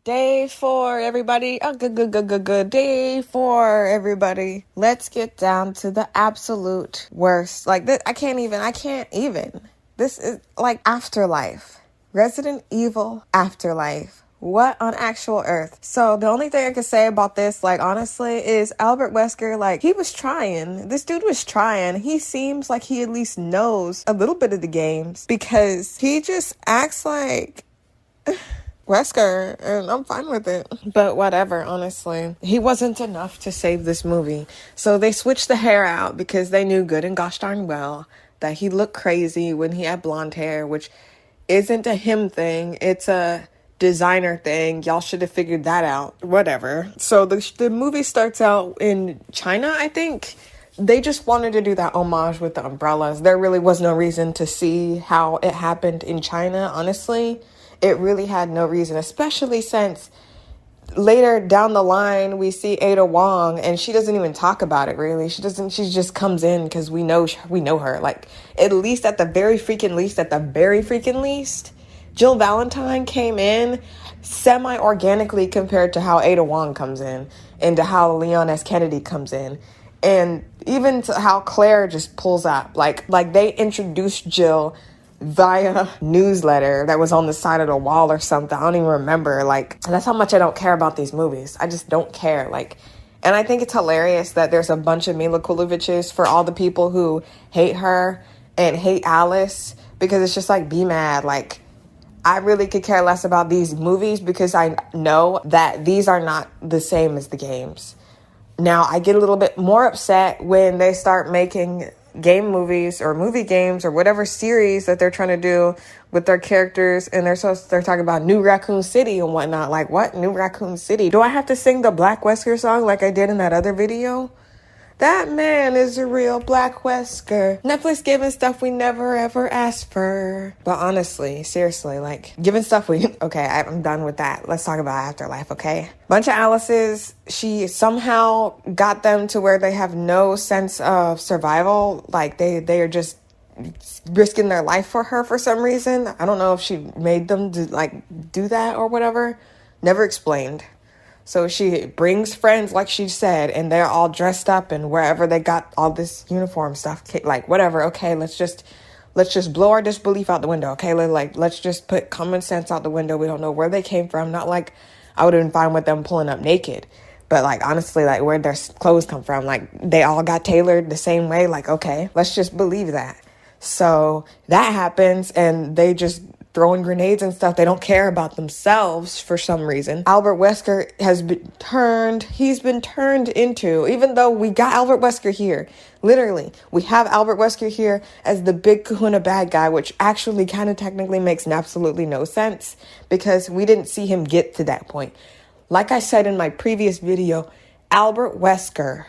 Day 4, everybody. Good. Day 4, everybody. Let's get down to the absolute worst. Like, this, I can't even. This is like Afterlife. Resident Evil Afterlife. What on actual earth? So the only thing I can say about this, like, honestly, is Albert Wesker, like, he was trying. This dude was trying. He seems like he at least knows a little bit of the games because he just acts like Wesker, and I'm fine with it. But whatever, honestly. He wasn't enough to save this movie. So they switched the hair out because they knew good and gosh darn well that he looked crazy when he had blonde hair, which isn't a him thing. It's a designer thing. Y'all should have figured that out. Whatever. So the movie starts out in China, I think. They just wanted to do that homage with the umbrellas. There really was no reason to see how it happened in China, honestly. It really had no reason, especially since later down the line, we see Ada Wong and she doesn't even talk about it, really. She just comes in because we know her. Like, at the very freaking least, Jill Valentine came in semi-organically compared to how Ada Wong comes in and to how Leon S. Kennedy comes in. And even to how Claire just pulls up. Like they introduced Jill via newsletter that was on the side of the wall or something. I don't even remember. Like, that's how much I don't care about these movies. I just don't care. Like, and I think it's hilarious that there's a bunch of Mila Kuloviches for all the people who hate her and hate Alice, because it's just like, be mad. Like, I really could care less about these movies because I know that these are not the same as the games. Now, I get a little bit more upset when they start making game movies or movie games or whatever series that they're trying to do with their characters, and they're talking about New Raccoon City and whatnot. Like, what? New Raccoon City? Do I have to sing the Black Wesker song like I did in that other video? That man is a real Black Wesker. Netflix giving stuff we never ever asked for. But honestly, seriously, like, giving stuff okay, I'm done with that. Let's talk about Afterlife, okay? Bunch of Alice's. She somehow got them to where they have no sense of survival. Like, they are just risking their life for her for some reason. I don't know if she made them do that or whatever. Never explained. So she brings friends, like she said, and they're all dressed up, and wherever they got all this uniform stuff, like, whatever. Okay, let's just blow our disbelief out the window. Okay, let's just put common sense out the window. We don't know where they came from. Not like I would have been fine with them pulling up naked, but like, honestly, like, where'd their clothes come from? Like, they all got tailored the same way. Like, okay, let's just believe that. So that happens, and they just throwing grenades and stuff. They don't care about themselves for some reason. Albert Wesker he's been turned into, even though we got Albert Wesker here, literally, we have Albert Wesker here as the big kahuna bad guy, which actually kind of technically makes absolutely no sense because we didn't see him get to that point. Like I said in my previous video, Albert Wesker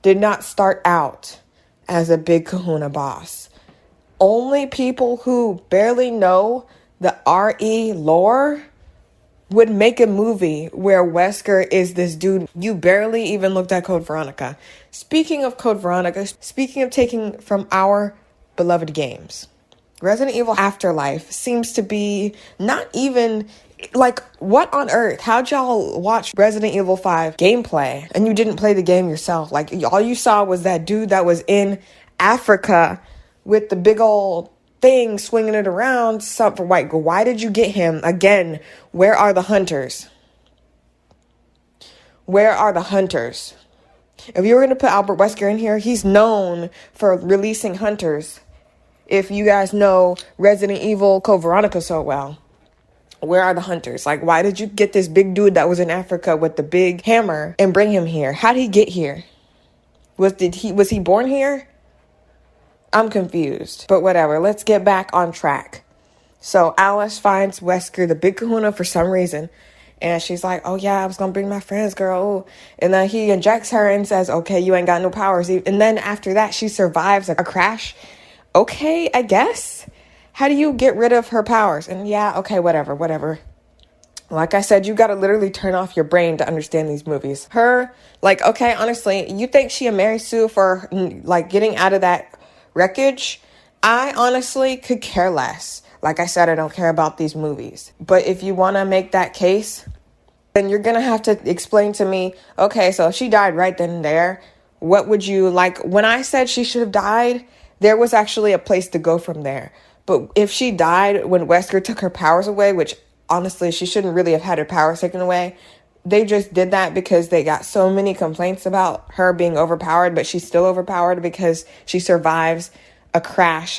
did not start out as a big kahuna boss. Only people who barely know the RE lore would make a movie where Wesker is this dude. You barely even looked at Code Veronica. Speaking of Code Veronica, speaking of taking from our beloved games, Resident Evil Afterlife seems to be not even, like, what on earth? How'd y'all watch Resident Evil 5 gameplay and you didn't play the game yourself? Like, all you saw was that dude that was in Africa with the big old thing swinging it around. Why did you get him? Again, where are the hunters? Where are the hunters? If you were going to put Albert Wesker in here, he's known for releasing hunters. If you guys know Resident Evil Code Veronica so well, where are the hunters? Like, why did you get this big dude that was in Africa with the big hammer and bring him here? How did he get here? Was he born here? I'm confused, but whatever. Let's get back on track. So Alice finds Wesker, the big kahuna, for some reason. And she's like, oh yeah, I was going to bring my friends, girl. Ooh. And then he injects her and says, okay, you ain't got no powers. And then after that, she survives a crash. Okay, I guess. How do you get rid of her powers? And yeah, okay, whatever. Like I said, you got to literally turn off your brain to understand these movies. Her, like, okay, honestly, you think she a Mary Sue for, like, getting out of that wreckage? I honestly could care less. Like I said, I don't care about these movies. But if you want to make that case, then you're gonna have to explain to me, okay, so if she died right then and there, what would you like? When I said she should have died, there was actually a place to go from there. But if she died when Wesker took her powers away, which honestly, she shouldn't really have had her powers taken away, they just did that because they got so many complaints about her being overpowered, but she's still overpowered because she survives a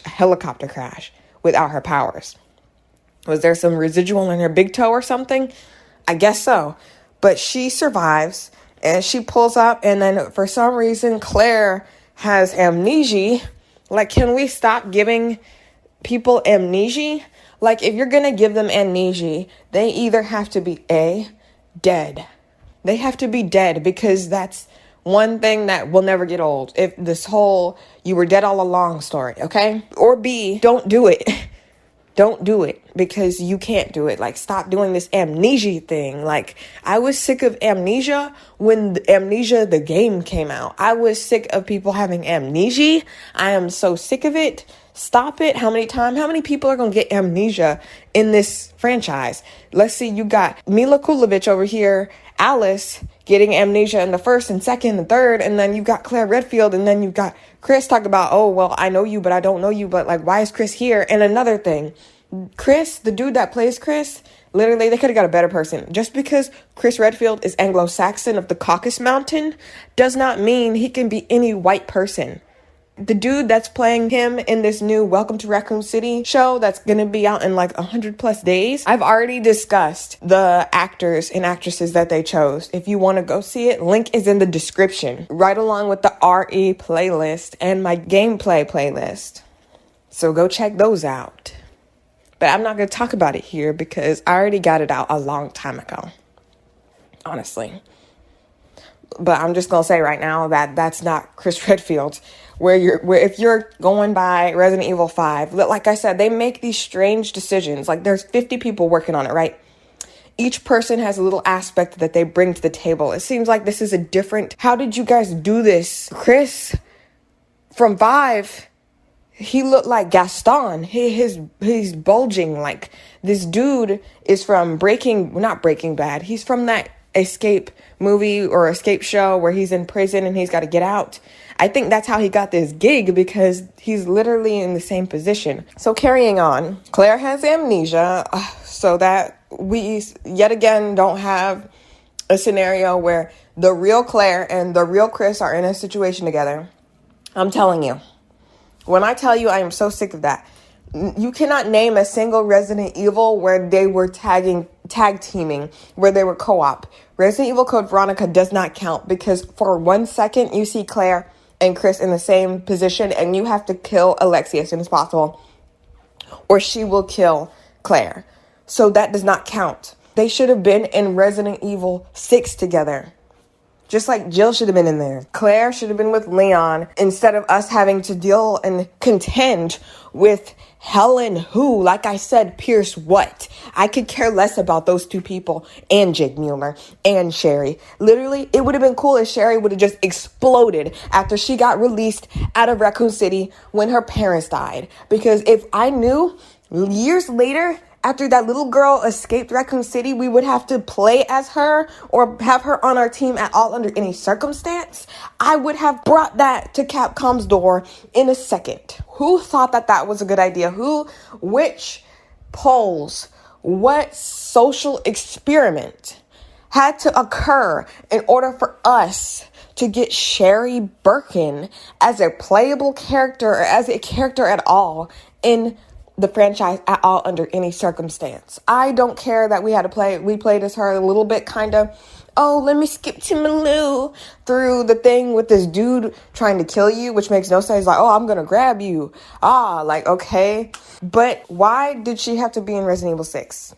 helicopter crash, without her powers. Was there some residual in her big toe or something? I guess so. But she survives and she pulls up, and then for some reason, Claire has amnesia. Like, can we stop giving people amnesia? Like, if you're going to give them amnesia, they either have to be dead. They have to be dead, because that's one thing that will never get old. If this whole you were dead all along story, okay? Or B, don't do it. Don't do it, because you can't do it. Like, stop doing this amnesia thing. Like, I was sick of amnesia when Amnesia, the game, came out. I was sick of people having amnesia. I am so sick of it. Stop it. How many people are going to get amnesia in this franchise? Let's see. You got Mila Kulovich over here, Alice getting amnesia in the first and second and third. And then you got Claire Redfield. And then you got Chris talk about, oh, well, I know you, but I don't know you. But like, why is Chris here? And another thing, Chris, the dude that plays Chris, literally, they could have got a better person. Just because Chris Redfield is Anglo-Saxon of the Caucasus Mountain does not mean he can be any white person. The dude that's playing him in this new Welcome to Raccoon City show that's going to be out in like 100+ days. I've already discussed the actors and actresses that they chose. If you want to go see it, link is in the description, right along with the RE playlist and my gameplay playlist. So go check those out. But I'm not going to talk about it here because I already got it out a long time ago, honestly. But I'm just going to say right now that that's not Chris Redfield. Where if you're going by Resident Evil 5, like I said, they make these strange decisions. Like, there's 50 people working on it, right? Each person has a little aspect that they bring to the table. It seems like this is a different... How did you guys do this? Chris, from 5, he looked like Gaston. He's bulging. Like, this dude is from not Breaking Bad. He's from that escape movie or escape show where he's in prison and he's got to get out. I think that's how he got this gig, because he's literally in the same position. So carrying on, Claire has amnesia, so that we yet again don't have a scenario where the real Claire and the real Chris are in a situation together. I'm telling you, when I tell you, I am so sick of that. You cannot name a single Resident Evil where they were tag teaming, where they were co-op. Resident Evil Code Veronica does not count, because for 1 second you see Claire and Chris in the same position, and you have to kill Alexia as soon as possible, or she will kill Claire. So that does not count. They should have been in Resident Evil 6 together. Just like Jill should have been in there. Claire should have been with Leon, instead of us having to deal and contend with Helen who, like I said, Pierce what? I could care less about those two people and Jake Mueller and Sherry. Literally, it would have been cool if Sherry would have just exploded after she got released out of Raccoon City when her parents died. Because if I knew years later, after that little girl escaped Raccoon City, we would have to play as her or have her on our team at all under any circumstance, I would have brought that to Capcom's door in a second. Who thought that that was a good idea? Which polls, what social experiment had to occur in order for us to get Sherry Birkin as a playable character, or as a character at all in the franchise at all under any circumstance? I don't care that we played as her a little bit, kind of, oh, let me skip to Malou through the thing with this dude trying to kill you, which makes no sense. Like, oh, I'm gonna grab you. Like, okay. But why did she have to be in Resident Evil 6?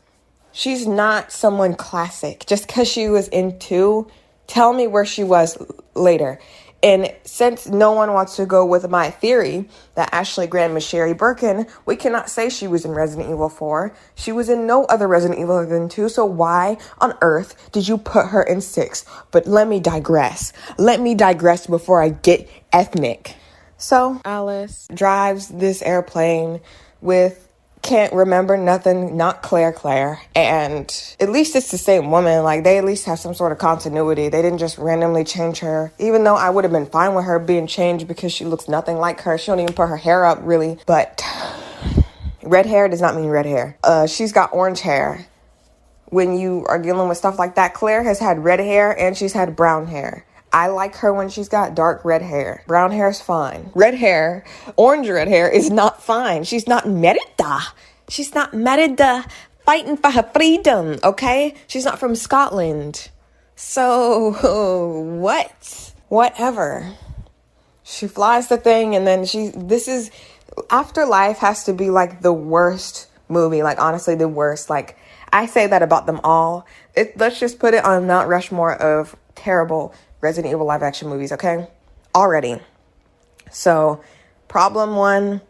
She's not someone classic. Just because she was in 2, tell me where she was later. And since no one wants to go with my theory that Ashley Graham is Sherry Birkin, we cannot say she was in Resident Evil 4. She was in no other Resident Evil other than 2, so why on earth did you put her in 6? But let me digress. Let me digress before I get ethnic. So Alice drives this airplane with can't remember nothing, not Claire. And at least it's the same woman. Like, they at least have some sort of continuity. They didn't just randomly change her, even though I would have been fine with her being changed because she looks nothing like her. She don't even put her hair up, really. But red hair does not mean red hair. She's got orange hair. When you are dealing with stuff like that, Claire has had red hair and she's had brown hair. I like her when she's got dark red hair. Brown hair is fine. Red hair, orange red hair is not fine. She's not Merida. She's not Merida fighting for her freedom, okay? She's not from Scotland. So, what? Whatever. She flies the thing and then Afterlife has to be like the worst movie. Like, honestly, the worst. Like, I say that about them all. Let's just put it on Mount Rushmore of terrible Resident Evil live action movies, okay? Already. So, problem one,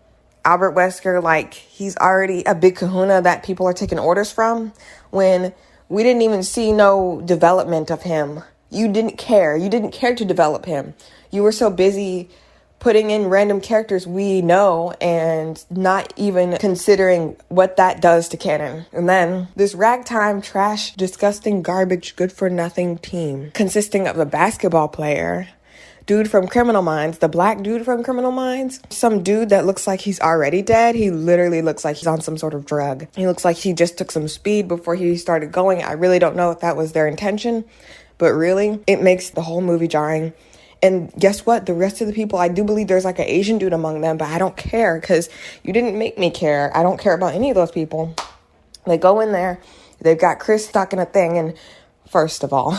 Albert Wesker, like, he's already a big kahuna that people are taking orders from when we didn't even see no development of him. You didn't care. You didn't care to develop him. You were so busy putting in random characters we know and not even considering what that does to canon. And then this ragtime, trash, disgusting, garbage, good-for-nothing team consisting of a basketball player, dude from Criminal Minds, the black dude from Criminal Minds, some dude that looks like he's already dead. He literally looks like he's on some sort of drug. He looks like he just took some speed before he started going. I really don't know if that was their intention, but really, it makes the whole movie jarring. And guess what? The rest of the people, I do believe there's like an Asian dude among them, but I don't care because you didn't make me care. I don't care about any of those people. They go in there, they've got Chris stuck in a thing. And first of all,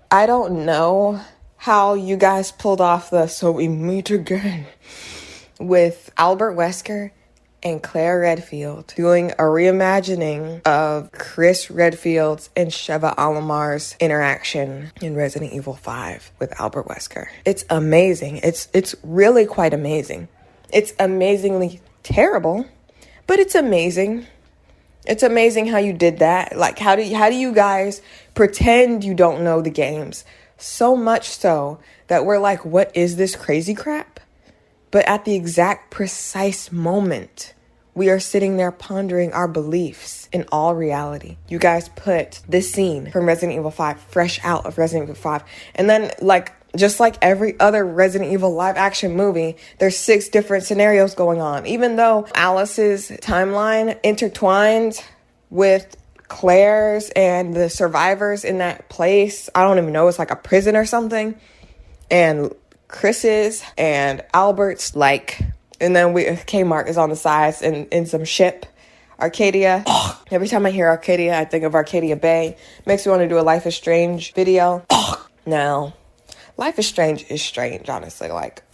I don't know how you guys pulled off the "so we meet again" with Albert Wesker and Claire Redfield doing a reimagining of Chris Redfield's and Sheva Alamar's interaction in Resident Evil 5 with Albert Wesker. It's amazing. It's really quite amazing. It's amazingly terrible, but it's amazing. It's amazing how you did that. Like, how do you guys pretend you don't know the games? So much so that we're like, what is this crazy crap? But at the exact precise moment, we are sitting there pondering our beliefs in all reality. You guys put this scene from Resident Evil 5 fresh out of Resident Evil 5. And then, like, just like every other Resident Evil live action movie, there's 6 different scenarios going on. Even though Alice's timeline intertwines with Claire's and the survivors in that place. I don't even know. It's like a prison or something. And Chris's and Albert's, like, and then Kmart is on the sides and in some ship. Arcadia. Every time I hear Arcadia, I think of Arcadia Bay. Makes me want to do a Life is Strange video. Now, Life is strange, honestly. Like,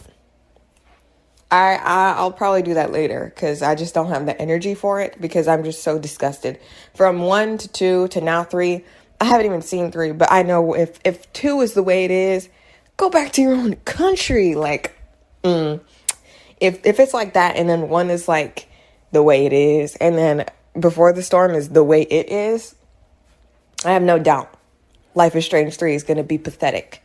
I'll probably do that later because I just don't have the energy for it because I'm just so disgusted. From 1 to 2 to now 3. I haven't even seen 3, but I know if 2 is the way it is, go back to your own country. Like, if it's like that and then 1 is like the way it is and then Before the Storm is the way it is, I have no doubt Life is Strange 3 is going to be pathetic.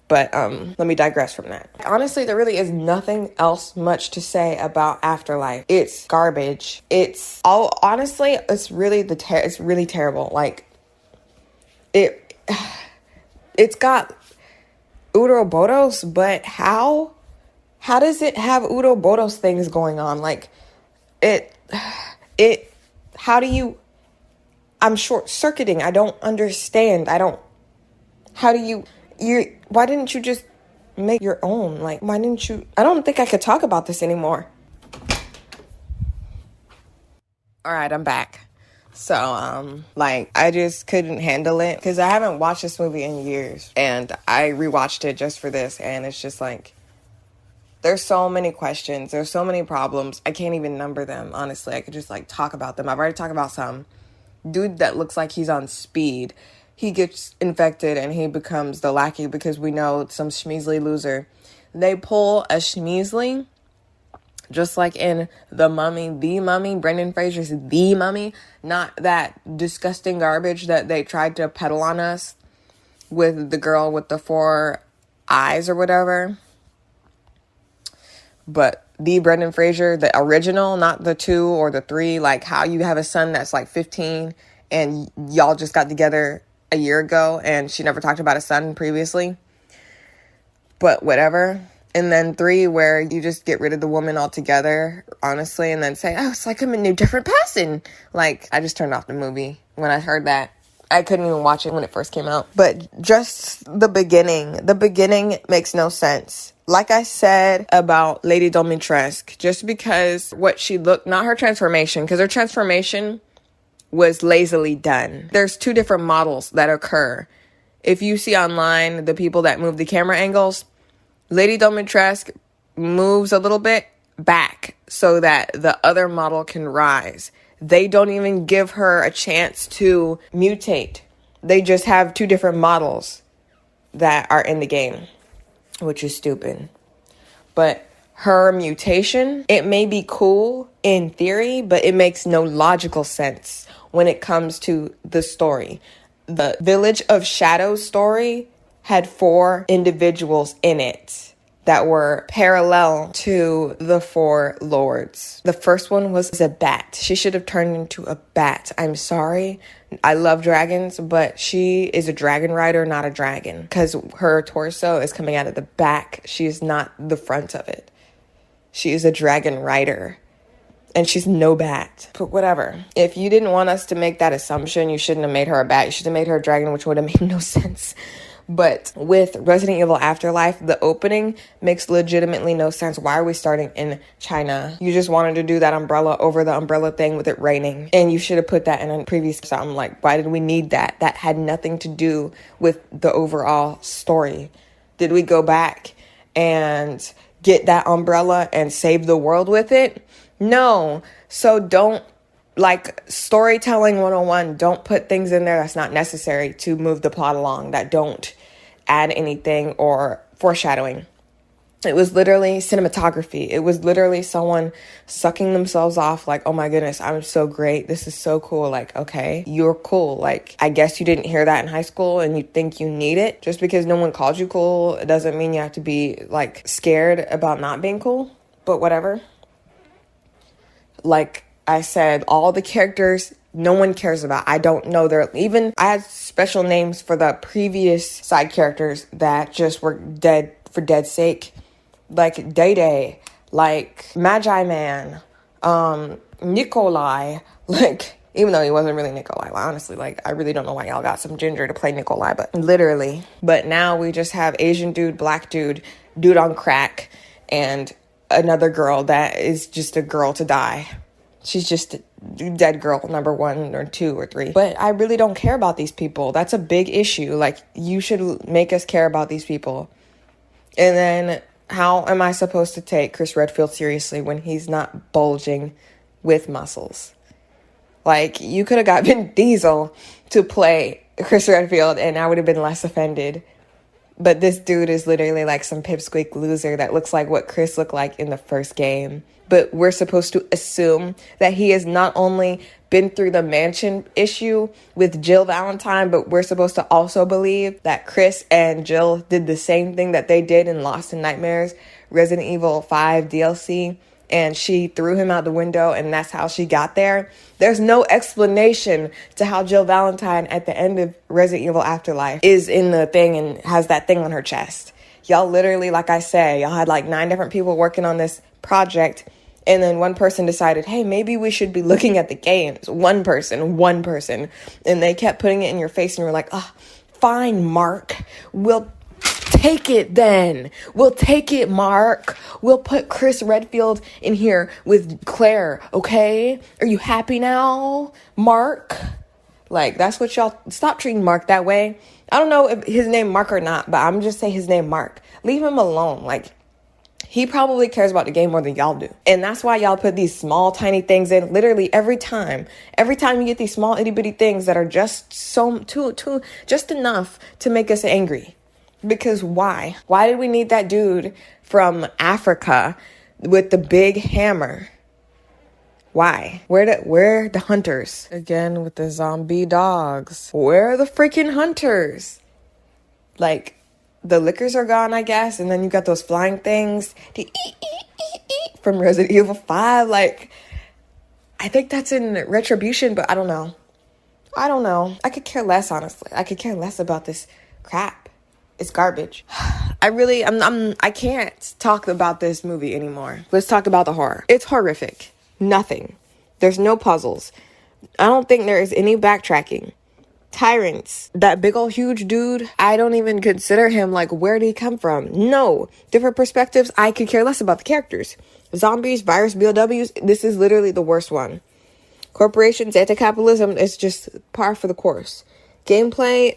But let me digress from that. Honestly, there really is nothing else much to say about Afterlife. It's garbage. It's all, honestly, it's really it's really terrible. Like, it's got Ouroboros, but how does it have Ouroboros things going on? Like, how do you, I'm short-circuiting. I don't understand. Why didn't you just make your own? Like, why didn't you, I don't think I could talk about this anymore. All right, I'm back. So, like, I just couldn't handle it because I haven't watched this movie in years and I rewatched it just for this. And it's just like, there's so many questions. There's so many problems. I can't even number them. Honestly, I could just like talk about them. I've already talked about some dude that looks like he's on speed. He gets infected and he becomes the lackey because we know some schmeasly loser. They pull a schmeasly, just like in The Mummy, Brendan Fraser's The Mummy, not that disgusting garbage that they tried to peddle on us with the girl with the 4 eyes or whatever. But the Brendan Fraser, the original, not the 2 or the 3, like how you have a son that's like 15 and y'all just got together a year ago and she never talked about a son previously. But whatever. And then 3, where you just get rid of the woman altogether, honestly, and then say, oh, it's like I'm a new different person. Like, I just turned off the movie when I heard that. I couldn't even watch it when it first came out. But just the beginning makes no sense. Like I said about Lady Dimitrescu, just because what she looked, not her transformation, because her transformation was lazily done. There's 2 different models that occur. If you see online the people that move the camera angles, Lady Dimitrescu moves a little bit back so that the other model can rise. They don't even give her a chance to mutate. They just have 2 different models that are in the game, which is stupid. But her mutation, it may be cool in theory, but it makes no logical sense when it comes to the story. The Village of Shadows story had 4 individuals in it that were parallel to the 4 lords. The first one was a bat. She should have turned into a bat. I'm sorry. I love dragons, but she is a dragon rider, not a dragon, because her torso is coming out of the back. She is not the front of it. She is a dragon rider. And she's no bat. But whatever. If you didn't want us to make that assumption, you shouldn't have made her a bat. You should have made her a dragon, which would have made no sense. But with Resident Evil Afterlife, the opening makes legitimately no sense. Why are we starting in China? You just wanted to do that umbrella over the umbrella thing with it raining. And you should have put that in a previous episode. I'm like, why did we need that? That had nothing to do with the overall story. Did we go back and get that umbrella and save the world with it? No. So don't, like, storytelling 101, don't put things in there that's not necessary to move the plot along, that don't add anything or foreshadowing. It was literally cinematography. It was literally someone sucking themselves off like, oh my goodness, I'm so great. This is so cool. Like, okay, you're cool. Like, I guess you didn't hear that in high school and you think you need it. Just because no one called you cool, it doesn't mean you have to be, like, scared about not being cool. But whatever. Like I said, all the characters no one cares about. I don't know I had special names for the previous side characters that just were dead for dead's sake. Like Day, like Magi Man, Nikolai, like, even though he wasn't really Nikolai, honestly, like, I really don't know why y'all got some ginger to play Nikolai, but literally. But now we just have Asian dude, black dude, dude on crack, and another girl that is just a girl to die. She's just a dead girl, number 1 or 2 or 3. But I really don't care about these people. That's a big issue. Like, you should make us care about these people. And then, how am I supposed to take Chris Redfield seriously when he's not bulging with muscles? Like, you could have got Vin Diesel to play Chris Redfield and I would have been less offended. But this dude is literally like some pipsqueak loser that looks like what Chris looked like in the first game. But we're supposed to assume that he has not only been through the mansion issue with Jill Valentine, but we're supposed to also believe that Chris and Jill did the same thing that they did in Lost in Nightmares, Resident Evil 5 DLC, and she threw him out the window and that's how she got there. There's no explanation to how Jill Valentine at the end of Resident Evil Afterlife is in the thing and has that thing on her chest. Y'all literally, like I said, y'all had like 9 different people working on this project. And then one person decided, hey, maybe we should be looking at the games. One person. And they kept putting it in your face and you're like, oh, fine, Mark. We'll take it then. We'll take it, Mark. We'll put Chris Redfield in here with Claire, okay? Are you happy now, Mark? Like, that's what y'all... Stop treating Mark that way. I don't know if his name Mark or not, but I'm just saying his name Mark. Leave him alone. Like, he probably cares about the game more than y'all do. And that's why y'all put these small, tiny things in literally every time. Every time you get these small, itty bitty things that are just just enough to make us angry. Because why? Why did we need that dude from Africa with the big hammer? Why? Where are the hunters? Again with the zombie dogs. Where are the freaking hunters? Like, the lickers are gone, I guess, and then you got those flying things. from Resident Evil 5. Like, I think that's in Retribution, but I don't know. I could care less, honestly. I could care less about this crap. It's garbage. I can't talk about this movie anymore. Let's talk about the horror. It's horrific. Nothing. There's no puzzles. I don't think there is any backtracking. Tyrants. That big old huge dude, I don't even consider him, like, where did he come from? No. Different perspectives, I could care less about the characters. Zombies, virus, BOWs, this is literally the worst one. Corporations, anti-capitalism is just par for the course. Gameplay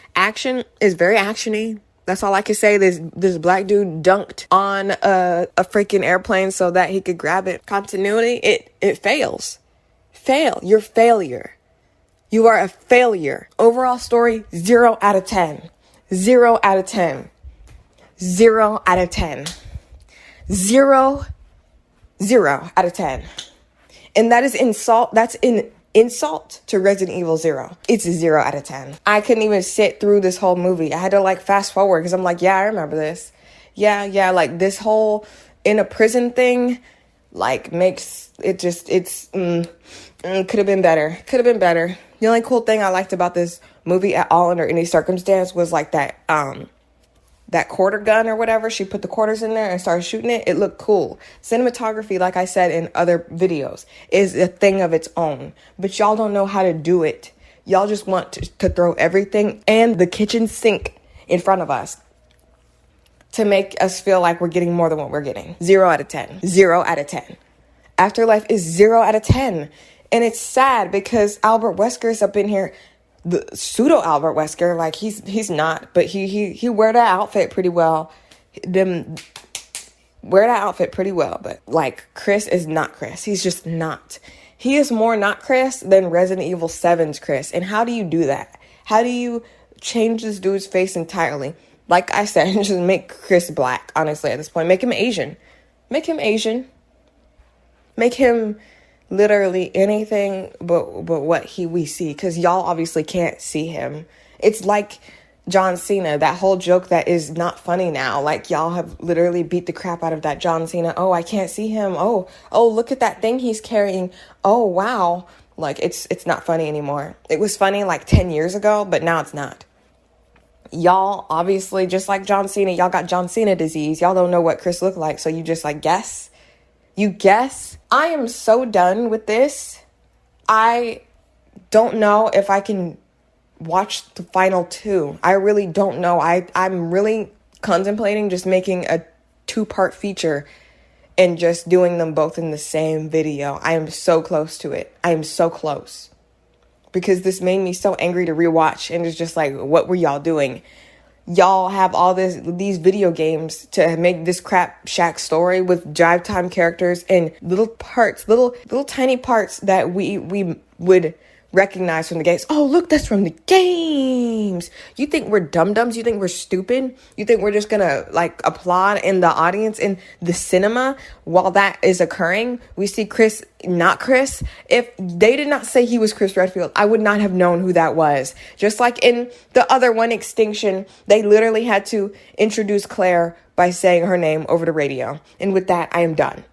/ action is very actiony. That's all I can say. This black dude dunked on a freaking airplane so that he could grab it. Continuity, it fails. You're failure. You are a failure. Overall story, 0 out of 10. 0 out of 10. 0 out of 10. 0 out of 10. And that is insult. That's an insult to Resident Evil 0. It's a 0 out of 10. I couldn't even sit through this whole movie. I had to like fast forward because I'm like, yeah, I remember this. Yeah. Like this whole in a prison thing, like makes it just, could have been better. Could have been better. The only cool thing I liked about this movie at all under any circumstance was like that quarter gun or whatever. She put the quarters in there and started shooting it. It looked cool. Cinematography, like I said in other videos, is a thing of its own. But y'all don't know how to do it. Y'all just want to throw everything and the kitchen sink in front of us to make us feel like we're getting more than what we're getting. 0 out of 10. 0 out of 10. Afterlife is 0 out of 10. And it's sad because Albert Wesker's up in here. The pseudo Albert Wesker, like he's not, but he wear that outfit pretty well. But like Chris is not Chris. He's just not. He is more not Chris than Resident Evil 7's Chris. And how do you do that? How do you change this dude's face entirely? Like I said, just make Chris black, honestly, at this point. Make him Asian. Make him literally anything but what we see, because y'all obviously can't see him. It's like John Cena, that whole joke that is not funny now. Like y'all have literally beat the crap out of that John Cena. Oh, I can't see him. Oh, look at that thing he's carrying. Oh, wow. Like it's not funny anymore. It was funny like 10 years ago, but now it's not. Y'all obviously, just like John Cena, y'all got John Cena disease. Y'all don't know what Chris looked like, so you just like guess. You guess. I am so done with this. I don't know if I can watch the final 2. I really don't know. I'm really contemplating just making a 2-part feature and just doing them both in the same video. I am so close to it. I am so close. Because this made me so angry to rewatch, and it's just like, what were y'all doing? Y'all have all these video games to make this crap Shack story with drive time characters and little parts, little tiny parts that we would recognize from the games. Oh, look, that's from the games. You think we're dum-dums? You think we're stupid? You think we're just gonna like applaud in the audience in the cinema while that is occurring? We see Chris, not Chris. If they did not say he was Chris Redfield, I would not have known who that was. Just like in the other one, Extinction, they literally had to introduce Claire by saying her name over the radio. And with that, I am done.